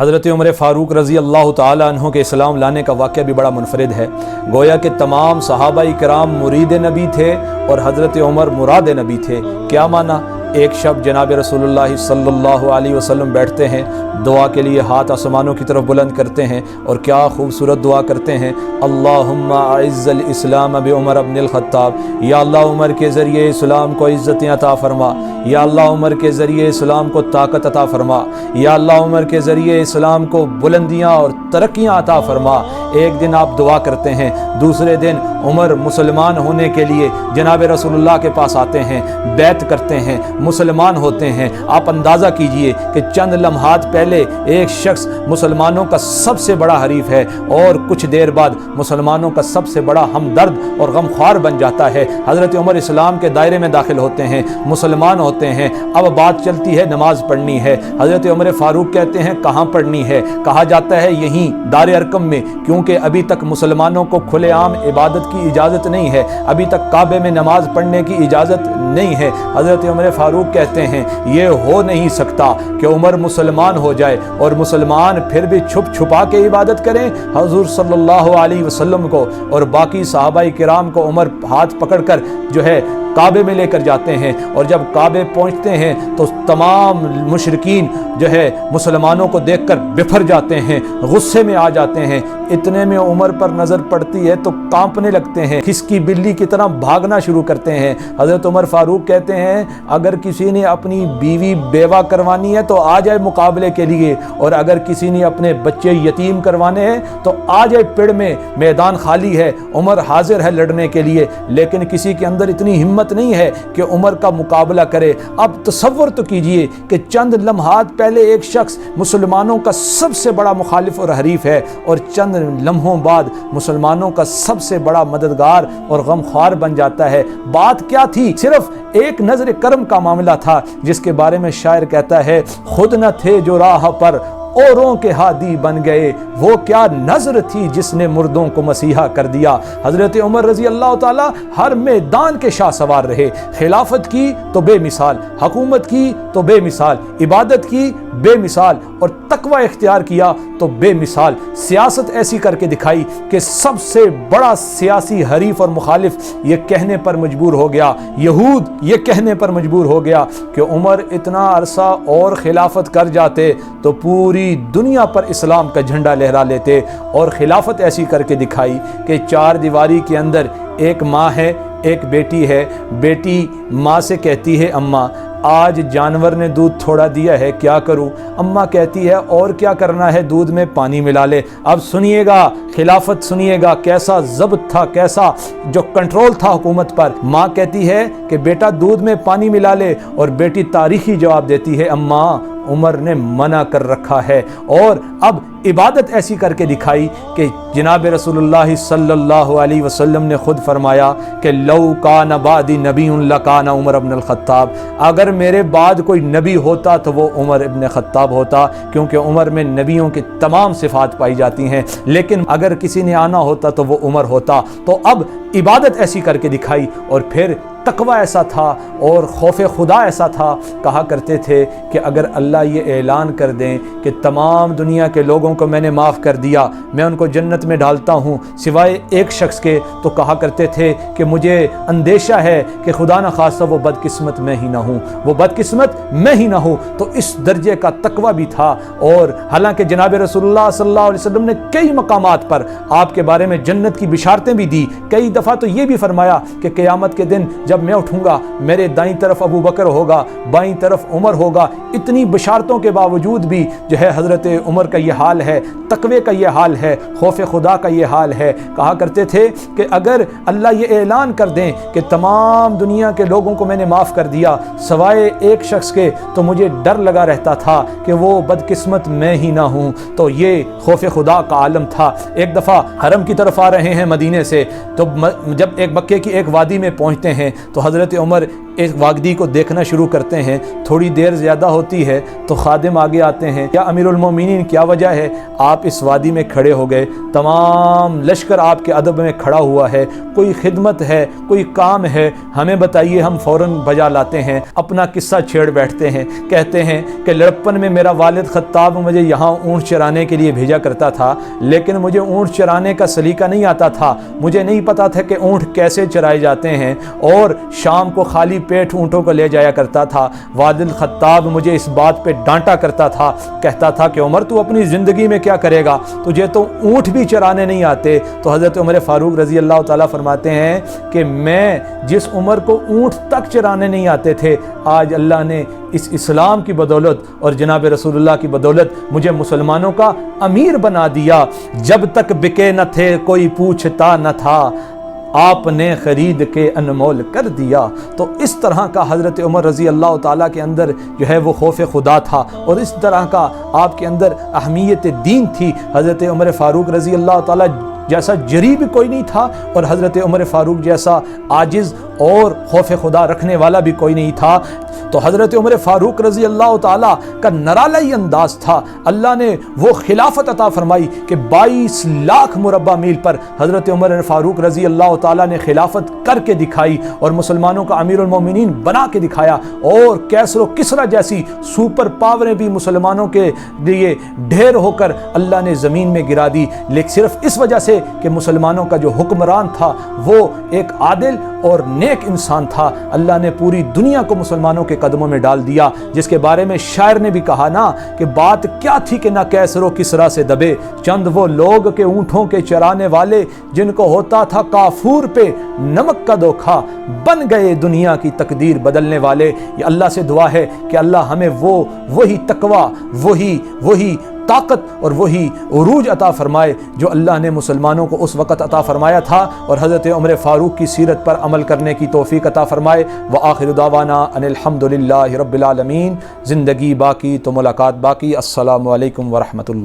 حضرت عمر فاروق رضی اللہ تعالیٰ عنہ کے اسلام لانے کا واقعہ بھی بڑا منفرد ہے۔ گویا کہ تمام صحابہ کرام مرید نبی تھے اور حضرت عمر مراد نبی تھے۔ کیا معنی؟ ایک شب جناب رسول اللہ صلی اللہ علیہ وسلم بیٹھتے ہیں، دعا کے لیے ہاتھ آسمانوں کی طرف بلند کرتے ہیں اور کیا خوبصورت دعا کرتے ہیں، اللہم اعز الاسلام بعمر بن الخطاب، یا اللہ عمر کے ذریعے اسلام کو عزتیں عطا فرما، یا اللہ عمر کے ذریعے اسلام کو طاقت عطا فرما، یا اللہ عمر کے ذریعے اسلام کو بلندیاں اور ترقیاں عطا فرما۔ ایک دن آپ دعا کرتے ہیں، دوسرے دن عمر مسلمان ہونے کے لیے جناب رسول اللہ کے پاس آتے ہیں، بیعت کرتے ہیں، مسلمان ہوتے ہیں۔ آپ اندازہ کیجئے کہ چند لمحات پہلے ایک شخص مسلمانوں کا سب سے بڑا حریف ہے اور کچھ دیر بعد مسلمانوں کا سب سے بڑا ہمدرد اور غمخوار بن جاتا ہے۔ حضرت عمر اسلام کے دائرے میں داخل ہوتے ہیں، مسلمان ہوتے ہیں۔ اب بات چلتی ہے نماز پڑھنی ہے۔ حضرت عمر فاروق کہتے ہیں کہاں پڑھنی ہے؟ کہا جاتا ہے یہیں دار ارقم میں، کیونکہ ابھی تک مسلمانوں کو کھلے عام عبادت کی اجازت نہیں ہے، ابھی تک کعبے میں نماز پڑھنے کی اجازت نہیں ہے۔ حضرت عمر فاروق کہتے ہیں یہ ہو نہیں سکتا کہ عمر مسلمان ہو جائے اور مسلمان پھر بھی چھپ چھپا کے عبادت کریں۔ حضور صلی اللہ علیہ وسلم کو اور باقی صحابہ کرام کو عمر ہاتھ پکڑ کر کعبے میں لے کر جاتے ہیں، اور جب کعبے پہنچتے ہیں تو تمام مشرکین مسلمانوں کو دیکھ کر بفر جاتے ہیں، غصے میں آ جاتے ہیں۔ اتنے میں عمر پر نظر پڑتی ہے تو کانپنے لگتے ہیں، کھسکی بلی کی طرح بھاگنا شروع کرتے ہیں۔ حضرت عمر فاروق کہتے ہیں اگر کسی نے اپنی بیوی بیوہ کروانی ہے تو آ جائے مقابلے کے لیے، اور اگر کسی نے اپنے بچے یتیم کروانے ہیں تو آ جائے پڑ میں، میدان خالی ہے، عمر حاضر ہے لڑنے کے لیے۔ لیکن کسی کے اندر اتنی ہمت نہیں ہے کہ عمر کا مقابلہ کرے۔ اب تصور تو کیجئے کہ چند لمحات پہلے ایک شخص مسلمانوں کا سب سے بڑا مخالف اور حریف ہے، اور چند لمحوں بعد مسلمانوں کا سب سے بڑا مددگار اور غمخوار بن جاتا ہے۔ بات کیا تھی؟ صرف ایک نظر کرم کا معاملہ تھا، جس کے بارے میں شاعر کہتا ہے خود نہ تھے جو راہ پر اوروں کے ہادی بن گئے، وہ کیا نظر تھی جس نے مردوں کو مسیحا کر دیا۔ حضرت عمر رضی اللہ تعالی ہر میدان کے شاہ سوار رہے، خلافت کی تو بے مثال، حکومت کی تو بے مثال، عبادت کی بے مثال، اور تقوی اختیار کیا تو بے مثال، سیاست ایسی کر کے دکھائی کہ سب سے بڑا سیاسی حریف اور مخالف یہ کہنے پر مجبور ہو گیا، یہود یہ کہنے پر مجبور ہو گیا کہ عمر اتنا عرصہ اور خلافت کر جاتے تو پوری دنیا پر اسلام کا جھنڈا لہرا لیتے، اور خلافت ایسی کر کے دکھائی کہ چار دیواری کے اندر ایک ماں ہے، ایک بیٹی ہے، بیٹی ماں سے کہتی ہے اماں آج جانور نے دودھ تھوڑا دیا ہے کیا کروں؟ اماں کہتی ہے اور کیا کرنا ہے، دودھ میں پانی ملا لے۔ اب سنیے گا خلافت، سنیے گا کیسا ضبط تھا، کیسا جو کنٹرول تھا حکومت پر۔ ماں کہتی ہے کہ بیٹا دودھ میں پانی ملا لے، اور بیٹی تاریخی جواب دیتی ہے اماں عمر نے منع کر رکھا ہے۔ اور اب عبادت ایسی کر کے دکھائی کہ جناب رسول اللہ صلی اللہ علیہ وسلم نے خود فرمایا کہ لو کان بعدی نبی لکان عمر بن الخطاب، اگر میرے بعد کوئی نبی ہوتا تو وہ عمر ابن خطاب ہوتا، کیونکہ عمر میں نبیوں کی تمام صفات پائی جاتی ہیں، لیکن اگر کسی نے آنا ہوتا تو وہ عمر ہوتا۔ تو اب عبادت ایسی کر کے دکھائی، اور پھر تقوی ایسا تھا اور خوف خدا ایسا تھا۔ کہا کرتے تھے کہ اگر اللہ یہ اعلان کر دیں کہ تمام دنیا کے لوگوں کو میں نے معاف کر دیا، میں ان کو جنت میں ڈالتا ہوں سوائے ایک شخص کے، تو کہا کرتے تھے کہ مجھے اندیشہ ہے کہ خدا نہ خواستہ وہ بدقسمت میں ہی نہ ہوں، وہ بدقسمت میں ہی نہ ہوں۔ تو اس درجے کا تقوی بھی تھا۔ اور حالانکہ جناب رسول اللہ صلی اللہ علیہ وسلم نے کئی مقامات پر آپ کے بارے میں جنت کی بشارتیں بھی دی، کئی دفعہ تو یہ بھی فرمایا کہ قیامت کے دن جب میں اٹھوں گا میرے دائیں طرف ابو بکر ہوگا، بائیں طرف عمر ہوگا۔ اتنی بشارتوں کے باوجود بھی حضرت عمر کا یہ حال ہے، تقوی کا یہ حال ہے، خوف خدا کا یہ حال ہے۔ کہا کرتے تھے کہ اگر اللہ یہ اعلان کر دیں کہ تمام دنیا کے لوگوں کو میں نے معاف کر دیا سوائے ایک شخص کے، تو مجھے ڈر لگا رہتا تھا کہ وہ بدقسمت میں ہی نہ ہوں۔ تو یہ خوف خدا کا عالم تھا۔ ایک دفعہ حرم کی طرف آ رہے ہیں مدینے سے، تو جب ایک مکے کی ایک وادی میں پہنچتے ہیں تو حضرت عمر اس وادی کو دیکھنا شروع کرتے ہیں، تھوڑی دیر زیادہ ہوتی ہے تو خادم آگے آتے ہیں، کیا امیر المومنین کیا وجہ ہے آپ اس وادی میں کھڑے ہو گئے؟ تمام لشکر آپ کے ادب میں کھڑا ہوا ہے، کوئی خدمت ہے، کوئی کام ہے، ہمیں بتائیے، ہم فوراً بجا لاتے ہیں۔ اپنا قصہ چھیڑ بیٹھتے ہیں، کہتے ہیں کہ لڑپن میں میرا والد خطاب مجھے یہاں اونٹ چرانے کے لیے بھیجا کرتا تھا، لیکن مجھے اونٹ چرانے کا سلیقہ نہیں آتا تھا، مجھے نہیں پتا تھا کہ اونٹ کیسے چرائے جاتے ہیں، اور شام کو خالی پیٹ اونٹوں کو لے جایا کرتا تھا۔ والد خطاب مجھے اس بات پہ ڈانٹا کرتا تھا، کہتا تھا کہ عمر تو اپنی زندگی میں کیا کرے گا، تجھے تو اونٹ بھی چرانے نہیں آتے۔ تو حضرت عمر فاروق رضی اللہ تعالیٰ فرماتے ہیں کہ میں جس عمر کو اونٹ تک چرانے نہیں آتے تھے، آج اللہ نے اس اسلام کی بدولت اور جناب رسول اللہ کی بدولت مجھے مسلمانوں کا امیر بنا دیا۔ جب تک بکے نہ تھے کوئی پوچھتا نہ تھا، آپ نے خرید کے انمول کر دیا۔ تو اس طرح کا حضرت عمر رضی اللہ تعالیٰ کے اندر جو ہے وہ خوف خدا تھا، اور اس طرح کا آپ کے اندر اہمیت دین تھی۔ حضرت عمر فاروق رضی اللہ تعالیٰ جیسا جری بھی کوئی نہیں تھا، اور حضرت عمر فاروق جیسا عاجز اور خوف خدا رکھنے والا بھی کوئی نہیں تھا۔ تو حضرت عمر فاروق رضی اللہ تعالیٰ کا نرالائی انداز تھا۔ اللہ نے وہ خلافت عطا فرمائی کہ 22 لاکھ مربع میل پر حضرت عمر فاروق رضی اللہ تعالیٰ نے خلافت کر کے دکھائی، اور مسلمانوں کا امیر المومنین بنا کے دکھایا، اور کیسر و کسریٰ جیسی سپر پاوریں بھی مسلمانوں کے لیے ڈھیر ہو کر اللہ نے زمین میں گرا دی، لیکن صرف اس وجہ سے کہ مسلمانوں کا جو حکمران تھا وہ ایک عادل اور نیک انسان تھا۔ اللہ نے پوری دنیا کو مسلمانوں کے قدموں میں ڈال دیا، جس کے بارے میں شاعر نے بھی کہا نا کہ بات کیا تھی کہ نہ کیسر و کسریٰ سے دبے، چند وہ لوگ کے اونٹوں کے چرانے والے، جن کو ہوتا تھا کافور پہ نمک کا دھوکھا، بن گئے دنیا کی تقدیر بدلنے والے۔ یہ اللہ سے دعا ہے کہ اللہ ہمیں وہی تقوی، وہی طاقت اور وہی عروج عطا فرمائے جو اللہ نے مسلمانوں کو اس وقت عطا فرمایا تھا، اور حضرت عمر فاروق کی سیرت پر عمل کرنے کی توفیق عطا فرمائے۔ وآخر دعوانا ان الحمدللہ رب العالمین۔ زندگی باقی تو ملاقات باقی۔ السلام علیکم ورحمۃ اللہ۔